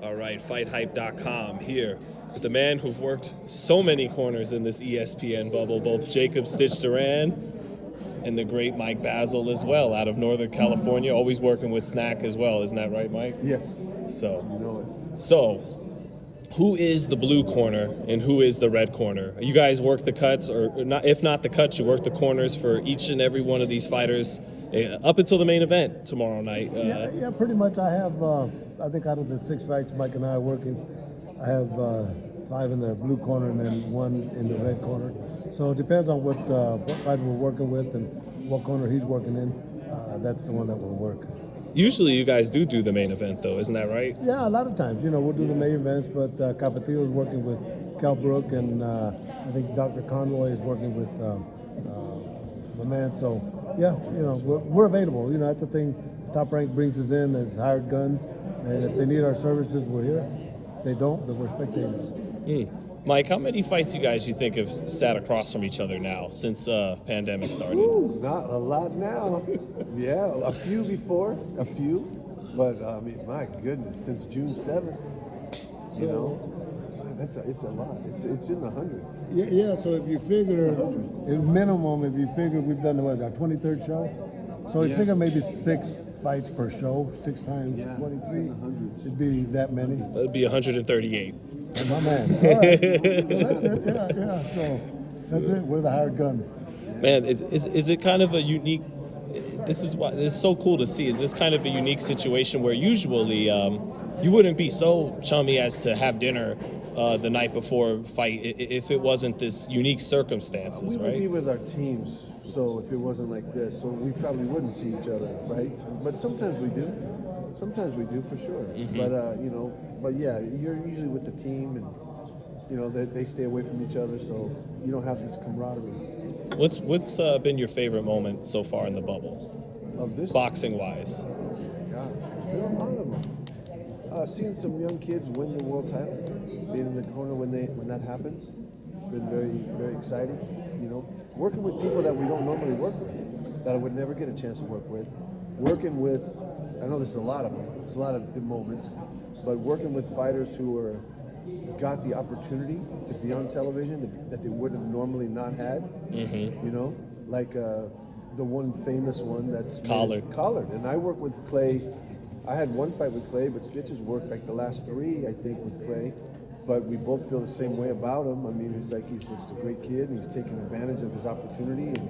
All right, FightHype.com here with the man who've worked so many corners in this ESPN bubble, both Jacob Stitch Duran and the great Mike Basil as well, out of Northern California, always working with Snack as well. Isn't that right, Mike? Yes. So, You know it. so who is the blue corner and who is the red corner? You guys work the cuts, or not? If not the cuts, you work the corners for each and every one of these fighters up until the main event tomorrow night. Yeah, pretty much. I have, I think out of the 6 fights Mike and I are working, I have 5 in the blue corner and then 1 in the red corner. So it depends on what fighter we're working with and what corner he's working in. That's the one that will work. Usually you guys do the main event, though, isn't that right? Yeah, a lot of times. We'll do the main events, but Capetillo is working with Kell Brook, and I think Dr. Conroy is working with my man. So, yeah, we're available. That's the thing. Top Rank brings us in as hired guns, and if they need our services, we're here. If they don't, then we're spectators. Mike, how many fights you think have sat across from each other now since pandemic started? Ooh, not a lot now. Yeah, a few before, but I mean, my goodness, since June 7th, it's a lot. It's in the 100. Yeah. So if you figure, in minimum, we've done our 23rd show, so you figure maybe 6 fights per show, 6 times 23, it'd be that many. That'd be 138. My man. All right. So that's it. Yeah. So that's it. We're the hired guns. Man, is it kind of a unique? This is so cool to see. Is this kind of a unique situation where usually you wouldn't be so chummy as to have dinner the night before fight if it wasn't this unique circumstances, We right? would be with our teams, so if it wasn't like this, so we probably wouldn't see each other, right? But sometimes we do. Sometimes we do, for sure. But yeah, you're usually with the team, and they stay away from each other, so you don't have this camaraderie. What's been your favorite moment so far in the bubble, Of this, boxing wise? gosh, there's been a lot of them. Seeing some young kids win the world title, being in the corner when that happens, been very, very exciting. Working with people that we don't normally work with, that I would never get a chance to work with. Working with, I know there's a lot of them. There's a lot of good moments, but working with fighters who got the opportunity to be on television that they would have normally not had. Like the one famous one that's Collard, and I work with Clay. I had one fight with Clay, but Stitches worked like the last 3, I think, with Clay. But we both feel the same way about him. I mean, it's like he's just a great kid, and he's taking advantage of his opportunity, and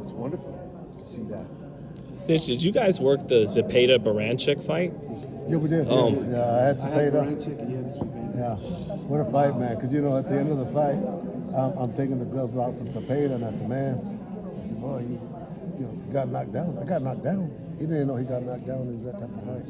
it's wonderful to see that. Stitch, did you guys work the Zepeda-Baranchik fight? Yeah, we did. Yeah, I had Cepeda. Yeah, what a fight, man. Because, at the end of the fight, I'm taking the gloves off of Cepeda, and I said, man, boy, you got knocked down. I got knocked down. He didn't know he got knocked down. It was that type of fight.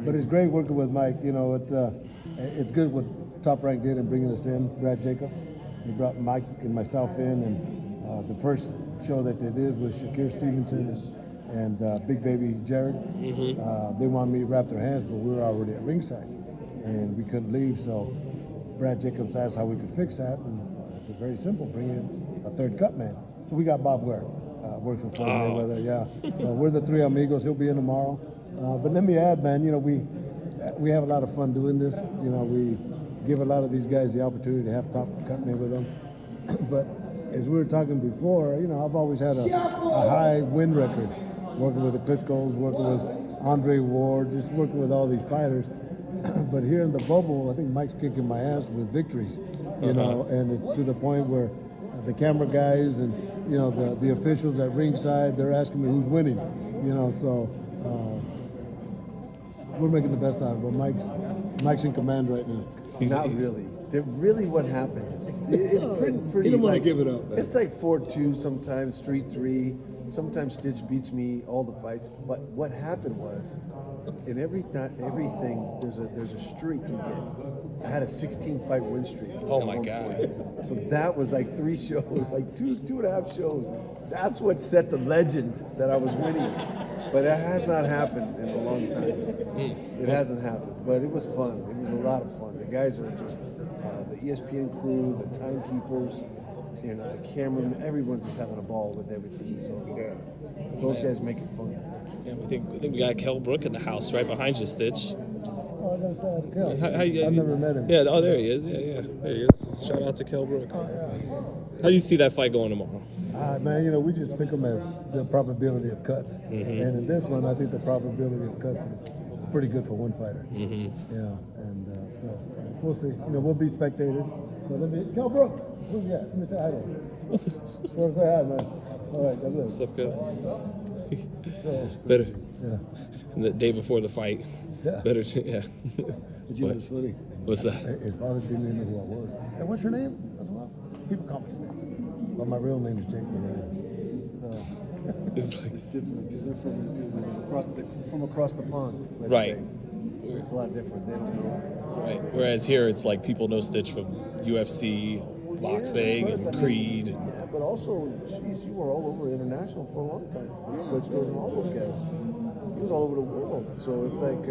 But it's great working with Mike. It's good what Top Rank did in bringing us in, Brad Jacobs. He brought Mike and myself in, and the first show that they did was Shakir Stevenson and Big Baby Jared. They wanted me to wrap their hands, but we were already at ringside, and we couldn't leave. So Brad Jacobs asked how we could fix that, and I said, very simple, bring in a third cut man. So we got Bob Ware, works for Floyd Mayweather, yeah. So we're the 3 amigos. He'll be in tomorrow. But let me add, man, we have a lot of fun doing this. We give a lot of these guys the opportunity to have top cut men with them. But as we were talking before, I've always had a high win record, working with the Klitschko's, working with Andre Ward, just working with all these fighters. But here in the bubble, I think Mike's kicking my ass with victories, and it's to the point where the camera guys and the officials at ringside, they're asking me who's winning, so we're making the best out of it. Mike's in command right now. Not really. Really, what happened? It's pretty. He don't want to give it up, man. It's like 4-2 sometimes, 3-3. Sometimes Stitch beats me all the fights. But what happened was, in everything, there's a streak you get. I had a 16-fight win streak. Oh my God! So that was like 3 shows, like two and a half shows. That's what set the legend that I was winning. But it has not happened in a long time. It hasn't happened. But it was fun. It was a lot of fun. The guys are just the ESPN crew, the timekeepers, the cameraman. Everyone's just having a ball with everything. So those guys make it fun. Yeah, I think we got Kell Brook in the house right behind you, Stitch. Oh, I got Kell. I've never met him. Yeah, oh, there he is. Yeah. There he is. Shout out to Kell Brook. Oh, yeah. How do you see that fight going tomorrow? Man, you know, we just pick them as the probability of cuts. Mm-hmm. And in this one, I think the probability of cuts is pretty good for one fighter. Mm-hmm. Yeah, and so we'll see. You know, we'll be spectators. But let me, Kell Brook, who's that? Let me say hi to him. Well, say hi, man. All right, God bless. Stuff good. So, Better. yeah. The day before the fight. Yeah. Better. Yeah. But you know, it's funny. What's that? His father didn't even know who I was. Hey, what's your name? As well? People call me Stitch. But my real name is Jake Duran. It's like It's different because they're from across the pond. let's Right. say. So it's a lot different. They don't know. right. Whereas here it's like people know Stitch from UFC, boxing, and Creed. Yeah, but also, geez, you were all over international for a long time. Coach goes and all those guys. He was all over the world. So it's like